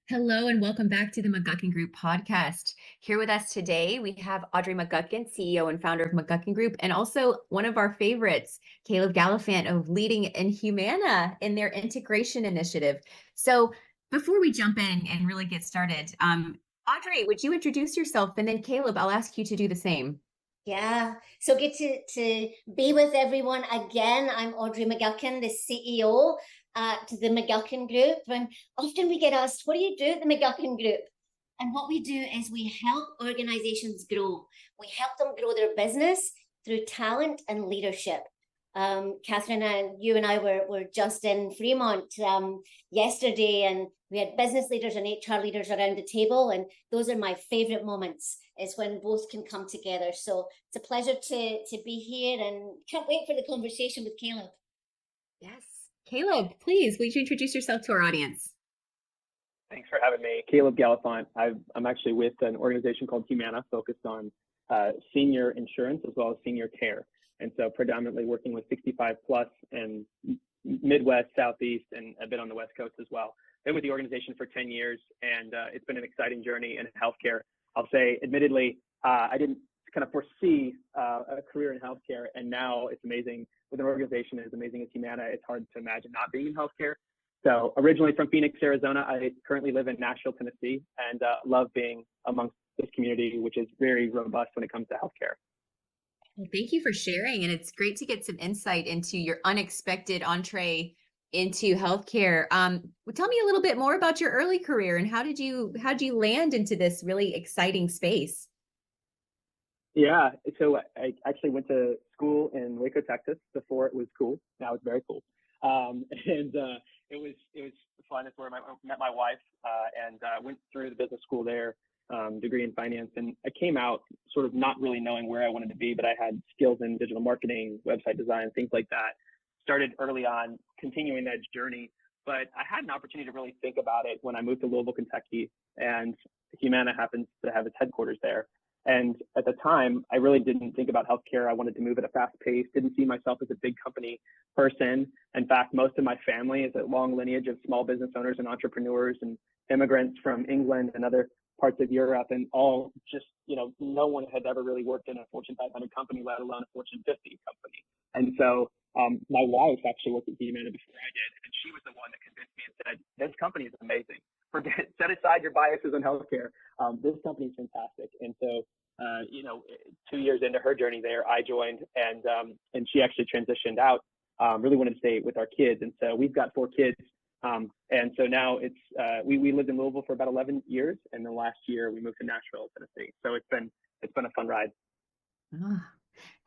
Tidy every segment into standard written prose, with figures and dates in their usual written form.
Hello and welcome back to the McGuckin Group podcast. Here with us today, we have Audrey McGuckin, CEO and founder of McGuckin Group, and also one of our favorites, Caleb Gallifant of Leading in Humana in their integration initiative. So before we jump in and really get started, Audrey, would you introduce yourself? And then Caleb, I'll ask you to do the same. Yeah, so good to be with everyone again. I'm Audrey McGuckin, the CEO at the McGuckin Group. And often we get asked, what do you do at the McGuckin Group? And what we do is we help organizations grow. We help them grow their business through talent and leadership. Catherine and you and I were just in Fremont yesterday, and we had business leaders and HR leaders around the table, and those are my favorite moments is when both can come together. So it's a pleasure to be here, and can't wait for the conversation with Caleb. Yes. Caleb, please, would you introduce yourself to our audience? Thanks for having me. Caleb Gallifant. I'm actually with an organization called Humana, focused on senior insurance as well as senior care. And so predominantly working with 65 plus and Midwest, Southeast, and a bit on the West Coast as well. Been with the organization for 10 years, and it's been an exciting journey in healthcare. I'll say, admittedly, I didn't kind of foresee a career in healthcare, and now it's amazing. With an organization as amazing as Humana, it's hard to imagine not being in healthcare. So originally from Phoenix, Arizona, I currently live in Nashville, Tennessee, and love being amongst this community, which is very robust when it comes to healthcare. Well, thank you for sharing. And it's great to get some insight into your unexpected entree into healthcare. Well, tell me a little bit more about your early career and how did you land into this really exciting space? Yeah, so I actually went to school in Waco, Texas before it was cool. Now it's very cool. And it was fun. It's where I met my wife, and went through the business school there, degree in finance. And I came out sort of not really knowing where I wanted to be, but I had skills in digital marketing, website design, things like that. Started early on, continuing that journey. But I had an opportunity to really think about it when I moved to Louisville, Kentucky, and Humana happens to have its headquarters there. And at the time, I really didn't think about healthcare. I wanted to move at a fast pace, didn't see myself as a big company person. In fact, most of my family is a long lineage of small business owners and entrepreneurs and immigrants from England and other parts of Europe, and all just, no one had ever really worked in a Fortune 500 company, let alone a Fortune 50 company. And so my wife actually worked at Humana before I did, and she was the one that convinced me and said, this company is amazing. Set aside your biases in healthcare. This company is fantastic. And so 2 years into her journey there, I joined, and she actually transitioned out. Really wanted to stay with our kids, and so we've got 4 kids. And so now we lived in Louisville for about 11 years, and then last year we moved to Nashville, Tennessee. So it's been a fun ride. Ah,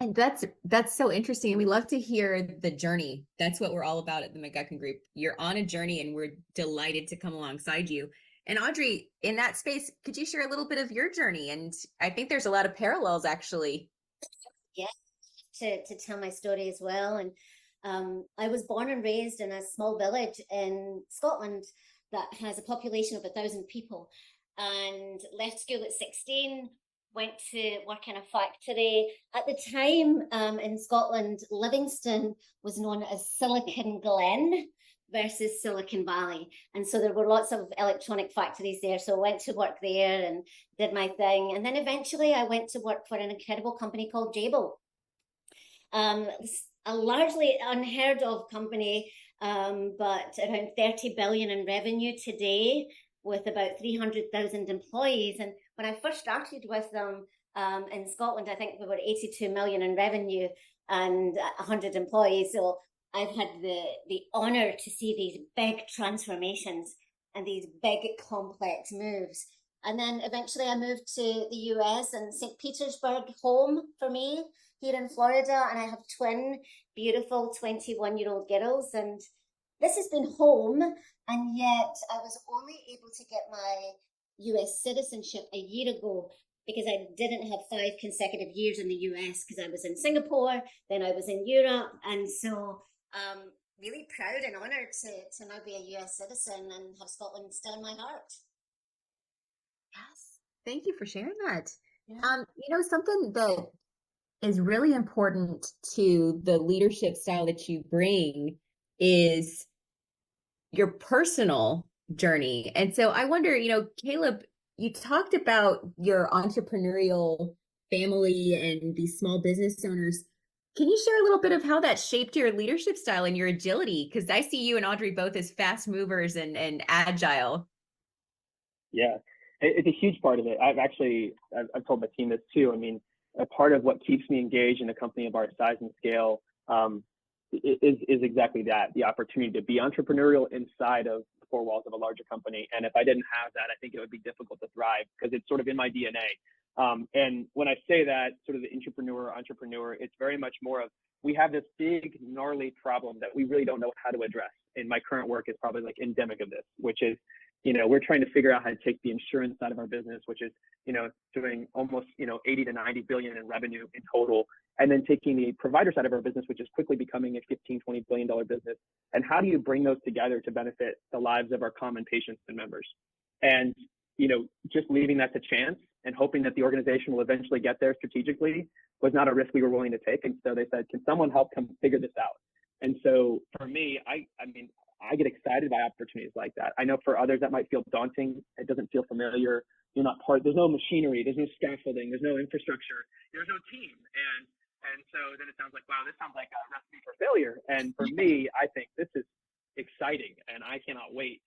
and that's so interesting. And we love to hear the journey. That's what we're all about at the McGuckin Group. You're on a journey and we're delighted to come alongside you. And Audrey, in that space, could you share a little bit of your journey? And I think there's a lot of parallels actually. Yeah, to tell my story as well. And I was born and raised in a small village in Scotland that has a population of 1,000 people, and left school at 16, went to work in a factory. At the time, in Scotland, Livingston was known as Silicon Glen versus Silicon Valley. And so there were lots of electronic factories there. So I went to work there and did my thing. And then eventually I went to work for an incredible company called Jabil. A largely unheard of company, but around 30 billion in revenue today, with about 300,000 employees. And when I first started with them in Scotland, I think we were 82 million in revenue and 100 employees. So I've had the honor to see these big transformations and these big complex moves. And then eventually I moved to the US, and St. Petersburg, home for me here in Florida. And I have twin beautiful 21-year-old girls. And this has been home. And yet I was only able to get my US citizenship a year ago because I didn't have 5 consecutive years in the US, because I was in Singapore, then I was in Europe. And so really proud and honored to now be a US citizen and have Scotland still in my heart. Yes. Thank you for sharing that. Yeah. Something that is really important to the leadership style that you bring is your personal journey. And so I wonder, Caleb, you talked about your entrepreneurial family and these small business owners. Can you share a little bit of how that shaped your leadership style and your agility? Because I see you and Audrey both as fast movers and agile. Yeah, it's a huge part of it. I've told my team this too. I mean, a part of what keeps me engaged in a company of our size and scale is exactly that, the opportunity to be entrepreneurial inside of the four walls of a larger company. And if I didn't have that, I think it would be difficult to thrive because it's sort of in my DNA. And when I say that, sort of the entrepreneur, it's very much more of, we have this big, gnarly problem that we really don't know how to address. And my current work is probably like endemic of this, which is, we're trying to figure out how to take the insurance side of our business, which is, doing almost, 80 to 90 billion in revenue in total, and then taking the provider side of our business, which is quickly becoming a 15, $20 billion business. And how do you bring those together to benefit the lives of our common patients and members? And, just leaving that to chance and hoping that the organization will eventually get there strategically was not a risk we were willing to take. And so they said, can someone help come figure this out? And so for me, I get excited by opportunities like that. I know for others that might feel daunting. It doesn't feel familiar. You're not part, there's no machinery, there's no scaffolding, there's no infrastructure, there's no team. And so then it sounds like, wow, this sounds like a recipe for failure. And for me, I think this is exciting and I cannot wait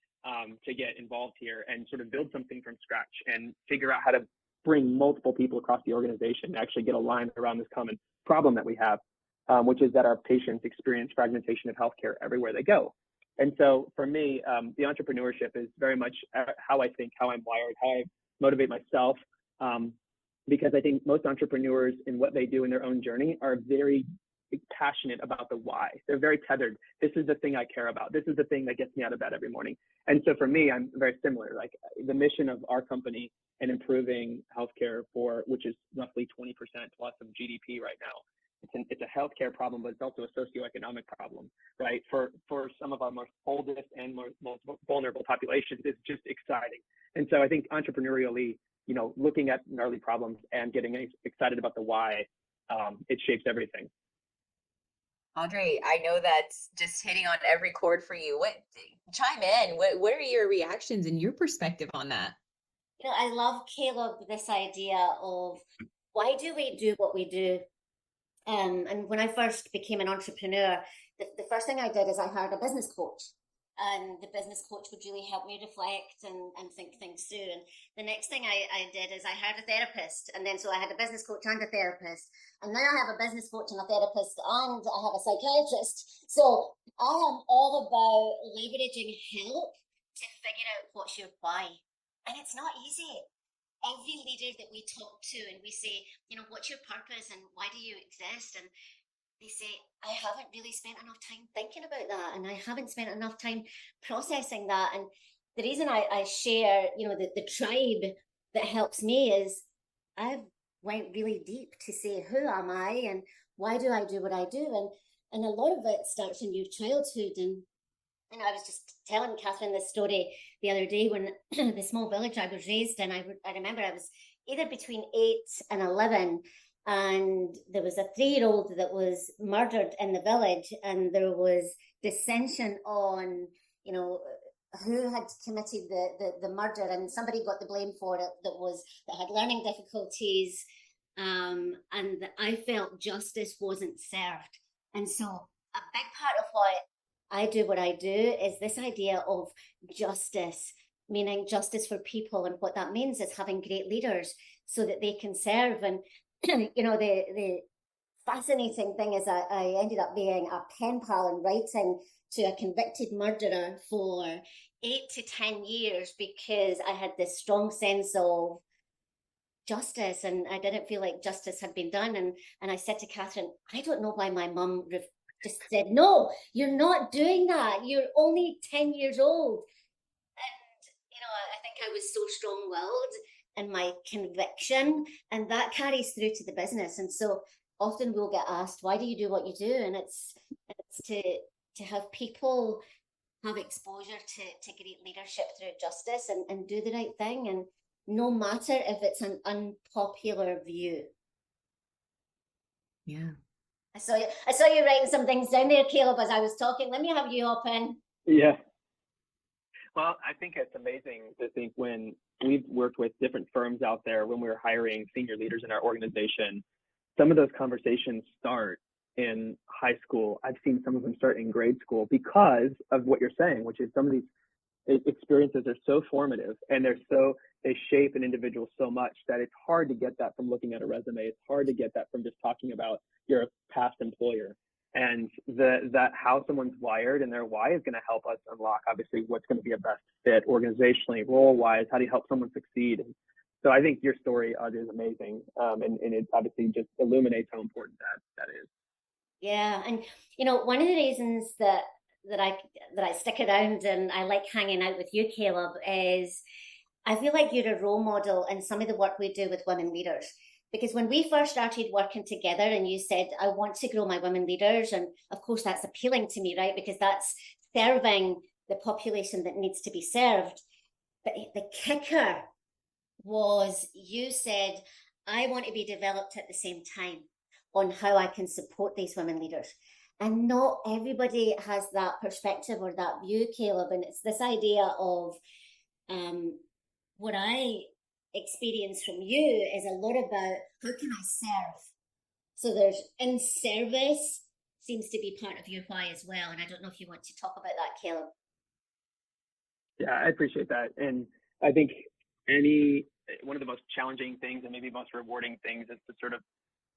to get involved here and sort of build something from scratch and figure out how to bring multiple people across the organization to actually get aligned around this common problem that we have, which is that our patients experience fragmentation of healthcare everywhere they go. And so for me, the entrepreneurship is very much how I think, how I'm wired, how I motivate myself, because I think most entrepreneurs in what they do in their own journey are very passionate about the why. They're very tethered. This is the thing I care about. This is the thing that gets me out of bed every morning. And so for me, I'm very similar. Like the mission of our company and improving healthcare which is roughly 20% plus of GDP right now. It's a healthcare problem, but it's also a socioeconomic problem, right? For some of our most oldest and most vulnerable populations, it's just exciting. And so I think entrepreneurially, looking at gnarly problems and getting excited about the why, it shapes everything. Audrey, I know that's just hitting on every chord for you. Chime in. What are your reactions and your perspective on that? I love, Caleb, this idea of why do we do what we do? And when I first became an entrepreneur, the first thing I did is I hired a business coach. And the business coach would really help me reflect and think things through. And the next thing I did is I hired a therapist. And then so I had a business coach and a therapist. And now I have a business coach and a therapist and I have a psychiatrist. So I am all about leveraging help to figure out what's your why. And it's not easy. Every leader that we talk to and we say, what's your purpose and why do you exist? And they say, I haven't really spent enough time thinking about that. And I haven't spent enough time processing that. And the reason I share, the tribe that helps me is I've went really deep to say, who am I and why do I do what I do? And a lot of it starts in your childhood. And I was just telling Catherine this story the other day when the small village I was raised in, I remember I was either between 8 and 11. And there was a 3-year-old that was murdered in the village, and there was dissension on, who had committed the murder, and somebody got the blame for it that had learning difficulties, and I felt justice wasn't served. And so a big part of why I do what I do is this idea of justice, meaning justice for people, and what that means is having great leaders so that they can serve. And the fascinating thing is I ended up being a pen pal and writing to a convicted murderer for 8 to 10 years because I had this strong sense of justice and I didn't feel like justice had been done. And I said to Catherine, I don't know why my mum just said, no, you're not doing that. You're only 10 years old. And, I think I was so strong-willed and my conviction, and that carries through to the business. And so often we'll get asked, why do you do what you do? And it's to have people have exposure to great leadership through justice and do the right thing, and no matter if it's an unpopular view. Yeah. I saw you writing some things down there, Caleb, as I was talking. Let me have you hop in. Yeah. Well, I think it's amazing to think when we've worked with different firms out there when we're hiring senior leaders in our organization, some of those conversations start in high school. I've seen some of them start in grade school because of what you're saying, which is some of these experiences are so formative and they shape an individual so much that it's hard to get that from looking at a resume. It's hard to get that from just talking about your past employer. And that how someone's wired and their why is going to help us unlock obviously what's going to be a best fit organizationally, role wise. How do you help someone succeed? And so I think your story, Audrey, is amazing, and it obviously just illuminates how important that is. Yeah, and one of the reasons that I stick around and I like hanging out with you, Caleb, is I feel like you're a role model in some of the work we do with women leaders. Because when we first started working together and you said, I want to grow my women leaders, and of course that's appealing to me, right? Because that's serving the population that needs to be served. But the kicker was you said, I want to be developed at the same time on how I can support these women leaders. And not everybody has that perspective or that view, Caleb. And it's this idea of what I experience from you is a lot about how can I serve? So there's in service seems to be part of your why as well. And I don't know if you want to talk about that, Caleb. Yeah, I appreciate that. And I think one of the most challenging things and maybe most rewarding things is to sort of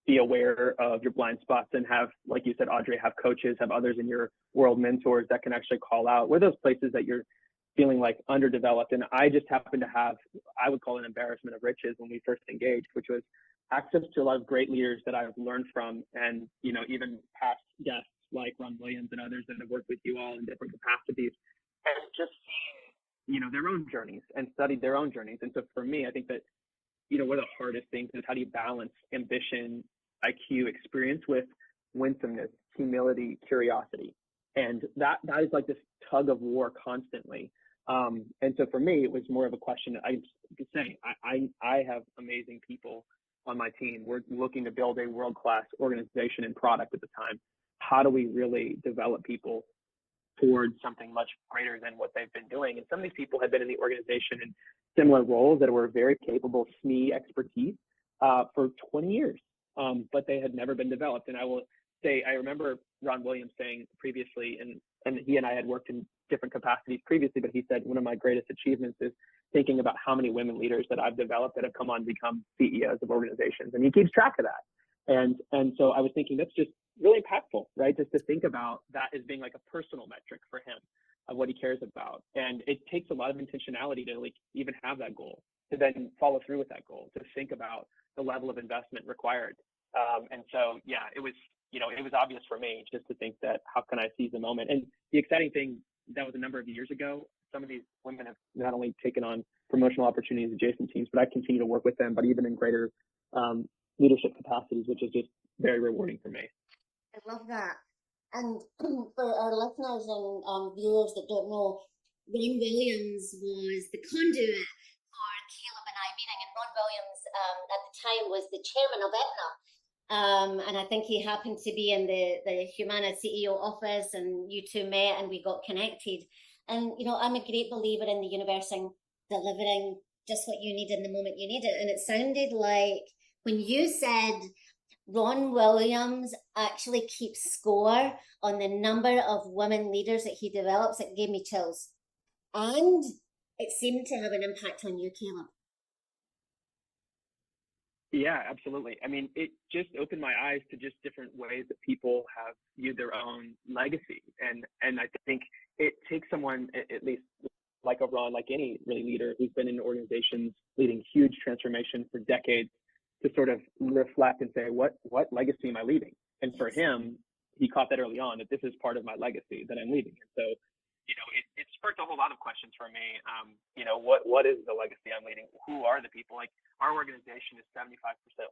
be aware of your blind spots and have, like you said, Audrey, have coaches, have others in your world, mentors that can actually call out where those places that you're feeling like underdeveloped. And I just happen to have, I would call it an embarrassment of riches when we first engaged, which was access to a lot of great leaders that I've learned from. And, even past guests like Ron Williams and others that have worked with you all in different capacities, and just seeing, their own journeys and studied their own journeys. And so for me, I think that, one of the hardest things is how do you balance ambition, IQ, experience with winsomeness, humility, curiosity. And that is like this tug of war constantly. And so for me, it was more of a question. I could say I have amazing people on my team. We're looking to build a world-class organization and product at the time. How do we really develop people towards something much greater than what they've been doing? And some of these people had been in the organization in similar roles that were very capable SME expertise for 20 years, but they had never been developed. And I will say, I remember Ron Williams saying previously, and he and I had worked in different capacities previously, but he said one of my greatest achievements is thinking about how many women leaders that I've developed that have come on to become CEOs of organizations. And he keeps track of that. And so I was thinking that's just really impactful, right? Just to think about that as being like a personal metric for him of what he cares about. And it takes a lot of intentionality to like even have that goal, to then follow through with that goal, to think about the level of investment required. And so, yeah, it was obvious for me just to think that how can I seize the moment? And the exciting thing, that was a number of years ago. Some of these women have not only taken on promotional opportunities, adjacent teams, but I continue to work with them, but even in greater leadership capacities, which is just very rewarding for me. I love that. And for our listeners and viewers that don't know, Ron Williams was the conduit for Caleb and I meeting, and Ron Williams at the time was the chairman of Aetna. And I think he happened to be in the Humana CEO office, and you two met and we got connected. And, I'm a great believer in the universe and delivering just what you need in the moment you need it. And it sounded like when you said Ron Williams actually keeps score on the number of women leaders that he develops, it gave me chills. And it seemed to have an impact on you, Caleb. Yeah, absolutely. I mean, it just opened my eyes to just different ways that people have viewed their own legacy. And I think it takes someone, at least like a Ron, like any really leader who's been in organizations leading huge transformation for decades, to sort of reflect and say, what legacy am I leaving? And for him, he caught that early on, that this is part of my legacy that I'm leaving. And so, it sparked a whole lot of questions for me. What is the legacy I'm leading? Who are the people? Like, our organization is 75%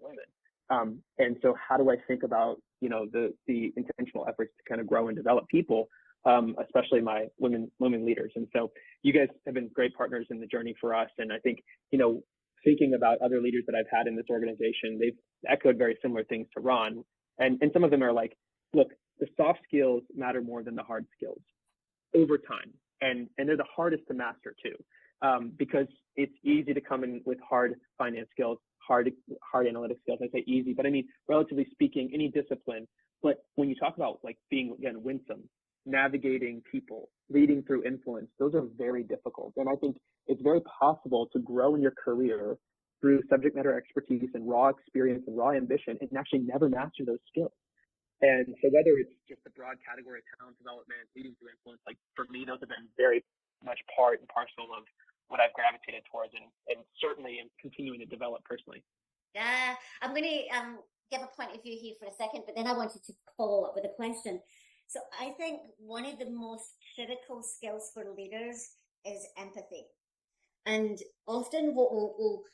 women. And so how do I think about, the intentional efforts to kind of grow and develop people, especially my women leaders. And so you guys have been great partners in the journey for us. And I think, thinking about other leaders that I've had in this organization, they've echoed very similar things to Ron. And some of them are like, look, the soft skills matter more than the hard skills over time. and they're the hardest to master too, because it's easy to come in with hard finance skills, hard analytic skills. I say easy, but I mean, relatively speaking, any discipline. But when you talk about like being, again, winsome, navigating people, leading through influence, those are very difficult. And I think it's very possible to grow in your career through subject matter expertise and raw experience and raw ambition and actually never master those skills. And so whether it's just a broad category of talent development, leading through influence, like for me, those have been very much part and parcel of what I've gravitated towards, and certainly am continuing to develop personally. Yeah, I'm going to give a point of view here for a second, but then I wanted to follow up with a question. So I think one of the most critical skills for leaders is empathy. And often what we'll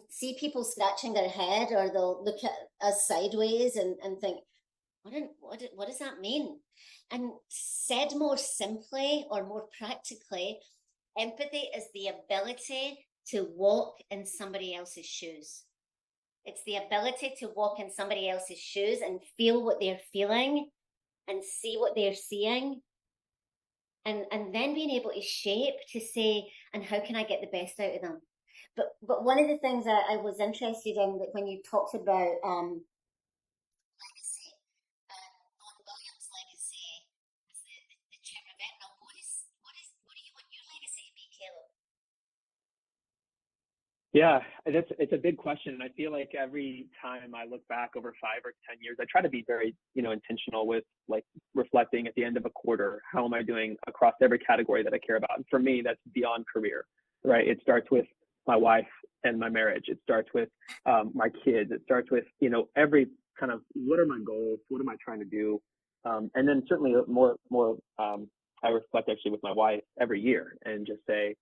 see people scratching their head, or they'll look at us sideways and think, what does that mean? And said more simply or more practically, empathy is the ability to walk in somebody else's shoes. It's the ability to walk in somebody else's shoes and feel what they're feeling and see what they're seeing. And then being able to shape to say, and how can I get the best out of them? But one of the things that I was interested in, that when you talked about legacy, Don Williams' legacy as the chairman of Aetna, what do you want your legacy to be, Caleb? Yeah, it's a big question, and I feel like every time I look back over 5 or 10 years, I try to be very, intentional with like reflecting at the end of a quarter, how am I doing across every category that I care about? And for me, that's beyond career, right? It starts with my wife and my marriage. It starts with my kids. It starts with every kind of, what are my goals? What am I trying to do? And then certainly more I reflect actually with my wife every year and just say,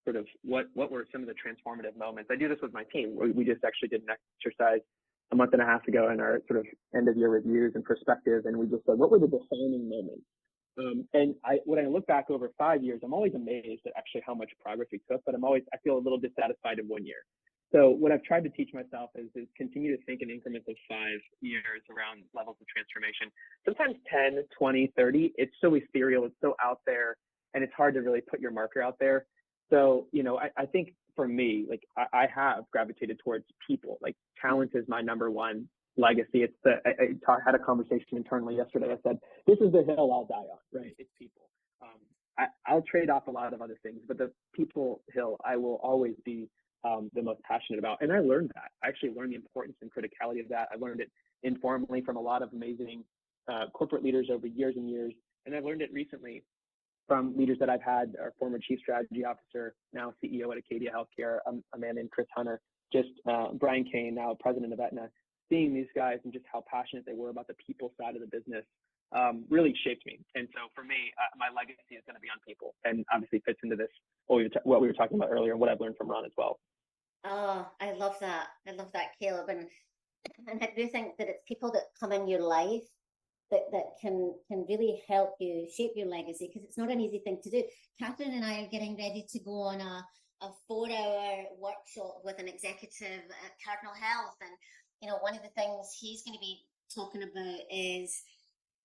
sort of what were some of the transformative moments. I do this with my team. We just actually did an exercise a month and a half ago in our sort of end of year reviews and perspective, and we just said, what were the defining moments? And when I look back over 5 years, I'm always amazed at actually how much progress we took, but I feel a little dissatisfied in 1 year. So what I've tried to teach myself is continue to think in increments of 5 years around levels of transformation. Sometimes 10, 20, 30, it's so ethereal, it's so out there, and it's hard to really put your marker out there. So, I think for me, like I have gravitated towards people. Like talent is my number one legacy. It's I had a conversation internally yesterday. I said, this is the hill I'll die on, right? It's people. I'll trade off a lot of other things, but the people hill I will always be the most passionate about. And I learned that. I actually learned the importance and criticality of that. I learned it informally from a lot of amazing corporate leaders over years and years. And I learned it recently from leaders that I've had, our former chief strategy officer, now CEO at Acadia Healthcare, a man named Chris Hunter, just Brian Kane, now president of Aetna. Seeing these guys and just how passionate they were about the people side of the business really shaped me. And so for me, my legacy is going to be on people, and obviously fits into this, what we were talking about earlier, and what I've learned from Ron as well. Oh, I love that. I love that, Caleb. And I do think that it's people that come in your life that can really help you shape your legacy, because it's not an easy thing to do. Catherine and I are getting ready to go on a 4-hour workshop with an executive at Cardinal Health. And, one of the things he's going to be talking about is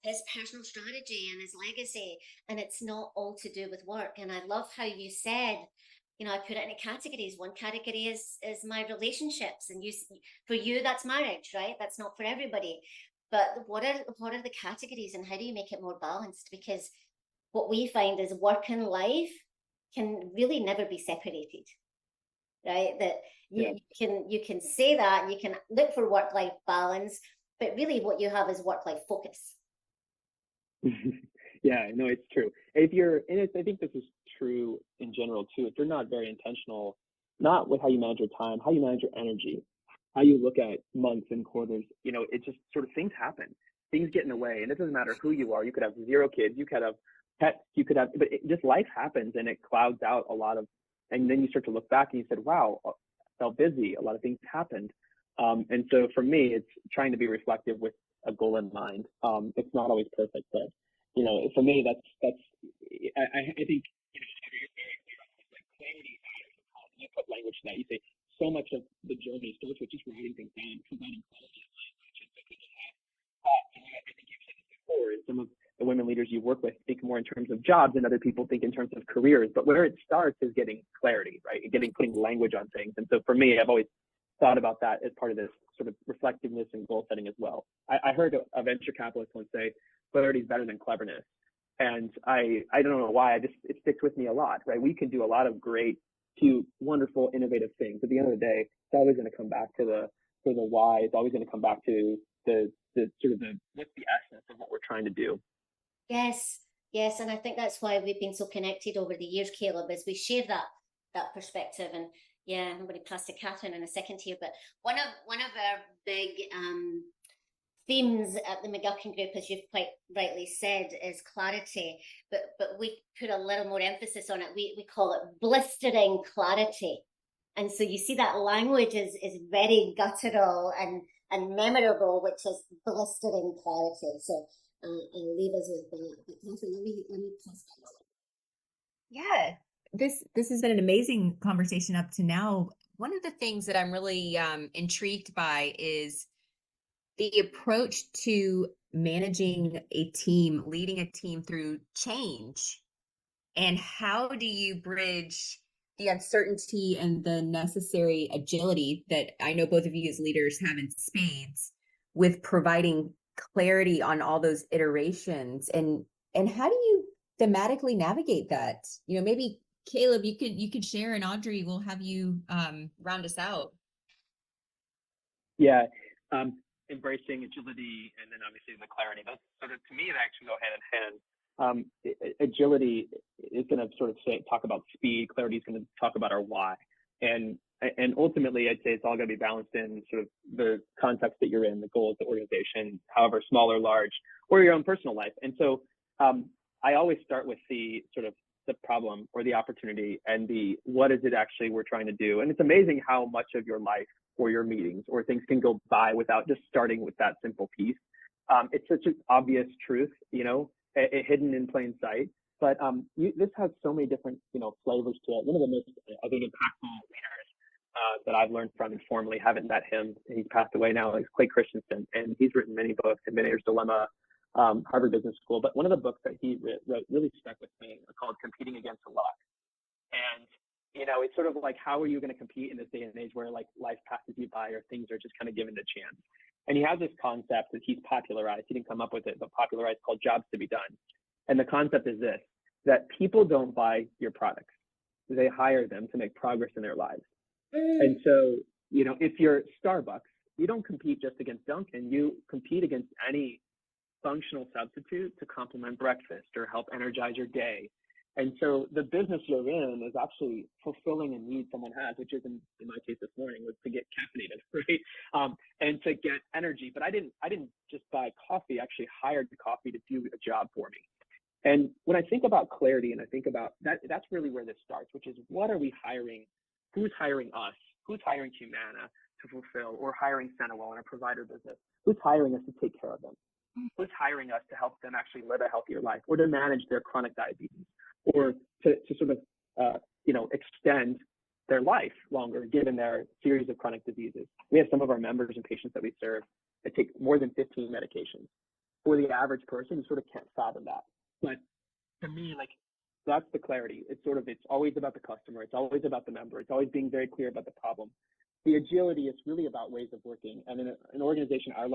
his personal strategy and his legacy. And it's not all to do with work. And I love how you said, I put it into categories. One category is my relationships. And for you, that's marriage, right? That's not for everybody. But what are the categories, and how do you make it more balanced? Because what we find is work and life can really never be separated, right? That you can say that, and you can look for work-life balance, but really what you have is work-life focus. Yeah, no, it's true. I think this is true in general too. If you're not very intentional, not with how you manage your time, how you manage your energy, how you look at months and quarters, it just sort of, things happen. Things get in the way, and it doesn't matter who you are. You could have 0 kids, you could have pets, but just life happens, and it clouds out a lot of, and then you start to look back and you said, wow, I felt busy. A lot of things happened. And so for me, it's trying to be reflective with a goal in mind. It's not always perfect, but, for me, that's, I think, you're very clear on this, like clarity matters. You put language to that. You say, so much of the journey starts with just writing things down, providing quality of language, and so people have, I think you've said this before, is some of the women leaders you work with think more in terms of jobs and other people think in terms of careers. But where it starts is getting clarity, right? Putting language on things. And so for me, I've always thought about that as part of this sort of reflectiveness and goal setting as well. I heard a venture capitalist once say, clarity is better than cleverness. And I don't know why, it sticks with me a lot, right? We can do a lot of great, cute, wonderful, innovative things. At the end of the day, it's always going to come back to the why. It's always going to come back to the sort of what's the essence of what we're trying to do. Yes, yes, and I think that's why we've been so connected over the years, Caleb, is we share that perspective. And yeah, I'm going to pass to Catherine in a second here, but one of our big themes at the McGuckin Group, as you've quite rightly said, is clarity. But we put a little more emphasis on it. We call it blistering clarity. And so you see that language is very guttural and memorable, which is blistering clarity. So I'll leave us with that. But Catherine, let me pass that. Yeah, this has been an amazing conversation up to now. One of the things that I'm really intrigued by is the approach to managing a team, leading a team through change. And how do you bridge the uncertainty and the necessary agility that I know both of you as leaders have in spades with providing clarity on all those iterations? And how do you thematically navigate that? Maybe Caleb, you could share, and Audrey, we'll have you round us out. Yeah, embracing agility and then obviously the clarity. Those sort of, to me, they actually go hand in hand. Agility is going to sort of talk about speed. Clarity is going to talk about our why. And ultimately, I'd say it's all going to be balanced in sort of the context that you're in, the goals, the organization, however small or large, or your own personal life. And so I always start with the sort of the problem or the opportunity and the what is it actually we're trying to do. And it's amazing how much of your life or your meetings or things can go by without just starting with that simple piece. It's such an obvious truth, hidden in plain sight. But this has so many different, flavors to it. One of the most, I think, impactful leaders that I've learned from informally, haven't met him. He's passed away now. Is Clay Christensen, and he's written many books, Millionaire's Dilemma, Harvard Business School. But one of the books that he wrote really stuck with me, called Competing Against Luck. And it's sort of like, how are you going to compete in this day and age where like life passes you by or things are just kind of given the chance? And he has this concept that he's popularized. He didn't come up with it, but popularized, called jobs to be done. And the concept is this, that people don't buy your products. They hire them to make progress in their lives. And so, if you're Starbucks, you don't compete just against Dunkin'. You compete against any functional substitute to complement breakfast or help energize your day. And so the business you're in is actually fulfilling a need someone has, which is in my case this morning, was to get caffeinated, right? And to get energy. But I didn't just buy coffee. I actually hired the coffee to do a job for me. And when I think about clarity and I think about that, that's really where this starts, which is what are we hiring? Who's hiring us? Who's hiring Humana to fulfill, or hiring Centerwell in a provider business? Who's hiring us to take care of them? Who's hiring us to help them actually live a healthier life or to manage their chronic diabetes or to sort of, extend their life longer given their series of chronic diseases? We have some of our members and patients that we serve that take more than 15 medications. For the average person, you sort of can't fathom that. But to me, that's the clarity. It's always about the customer. It's always about the member. It's always being very clear about the problem. The agility is really about ways of working. And in an organization our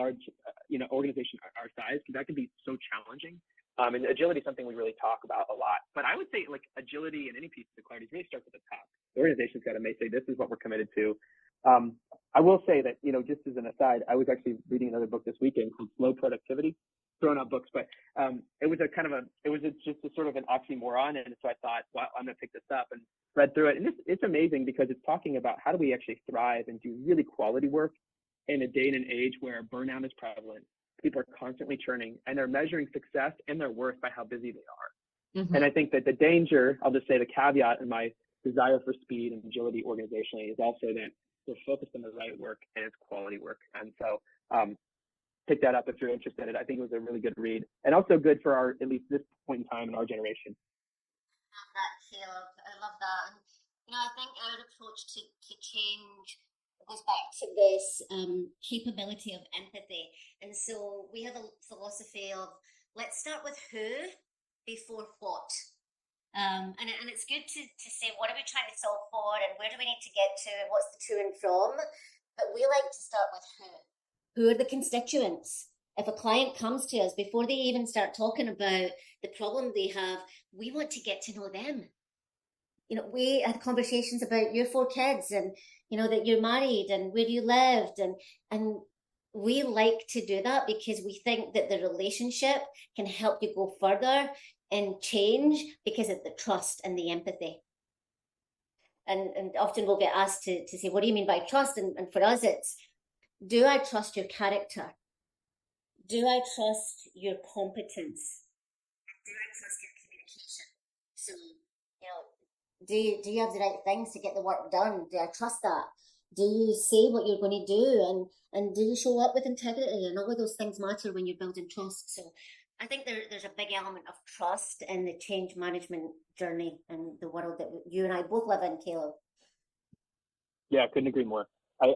size, that can be so challenging. And agility is something we really talk about a lot. But I would say agility and any piece of clarity really starts at the top. The organization's got to say, this is what we're committed to. I will say that, just as an aside, I was actually reading another book this weekend called Slow Productivity. Throwing out books, but it was just a sort of an oxymoron. And so I thought, well, I'm going to pick this up and read through it. And it's amazing because it's talking about how do we actually thrive and do really quality work in a day and an age where burnout is prevalent. People are constantly churning and they're measuring success and their worth by how busy they are. Mm-hmm. And I think that the danger, I'll just say the caveat in my desire for speed and agility organizationally is also that we're focused on the right work and it's quality work. And so, pick that up if you're interested in it. I think it was a really good read and also good for at least this point in time in our generation. I love that, Caleb. I love that. And, I think our approach to change goes back to this capability of empathy. And so we have a philosophy of let's start with who before what. And it's good to say, what are we trying to solve for and where do we need to get to and what's the to and from? But we like to start with who. Who are the constituents? If a client comes to us, before they even start talking about the problem they have, we want to get to know them. You know, we had conversations about your 4 kids and, you know, that you're married and where you lived. And we like to do that because we think that the relationship can help you go further and change because of the trust and the empathy. And often we'll get asked to say, what do you mean by trust? And for us, it's, do I trust your character? Do I trust your competence? Do I trust your communication? So, you know, do you have the right things to get the work done? Do I trust that? Do you say what you're going to do? And do you show up with integrity? And all of those things matter when you're building trust. So I think there's a big element of trust in the change management journey and the world that you and I both live in, Caleb. Yeah, I couldn't agree more. I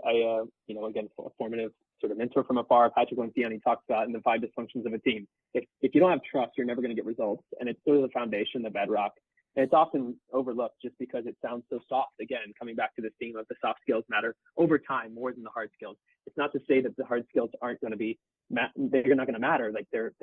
you know, again, a formative sort of mentor from afar, Patrick Lencioni, talks about in the 5 dysfunctions of a team. If you don't have trust, you're never going to get results. And it's sort of the foundation, the bedrock. And it's often overlooked just because it sounds so soft. Again, coming back to this theme of the soft skills matter over time more than the hard skills. It's not to say that the hard skills aren't going to be, they're not going to matter. Like they're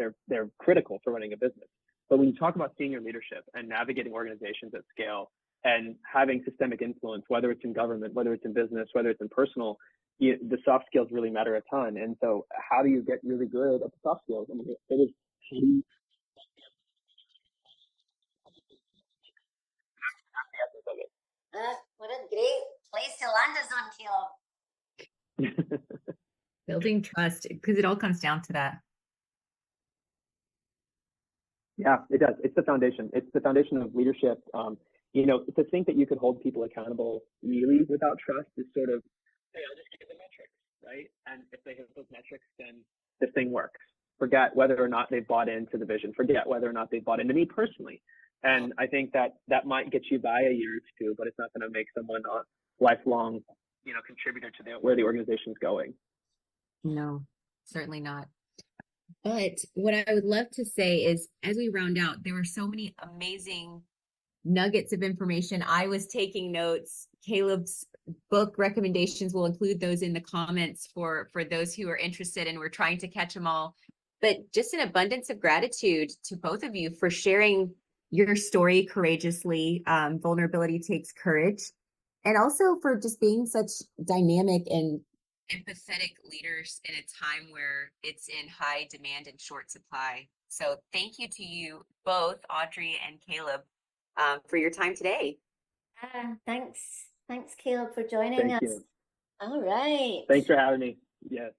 critical for running a business. But when you talk about senior leadership and navigating organizations at scale and having systemic influence, whether it's in government, whether it's in business, whether it's in personal, the soft skills really matter a ton. And so how do you get really good at the soft skills? I mean, it is, how do you, What a great place to land us on, Caleb. Building trust, because it all comes down to that. Yeah, it does. It's the foundation. It's the foundation of leadership. You know, to think that you could hold people accountable really without trust is sort of, hey, I'll just give them metrics, right? And if they hit those metrics, then this thing works. Forget whether or not they've bought into the vision. Forget whether or not they've bought into me personally. And I think that might get you by a year or two, but it's not going to make someone a lifelong, you know, contributor to where the organization's going. No, certainly not. But what I would love to say is, as we round out, there were so many amazing nuggets of information. I was taking notes. Caleb's book recommendations, will include those in the comments for those who are interested, and we're trying to catch them all. But just an abundance of gratitude to both of you for sharing your story courageously. Vulnerability takes courage. And also for just being such dynamic and empathetic leaders in a time where it's in high demand and short supply. So thank you to you both, Audrey and Caleb, for your time today. Thanks, Caleb, for joining Thank us. you. All right. Thanks for having me. Yes.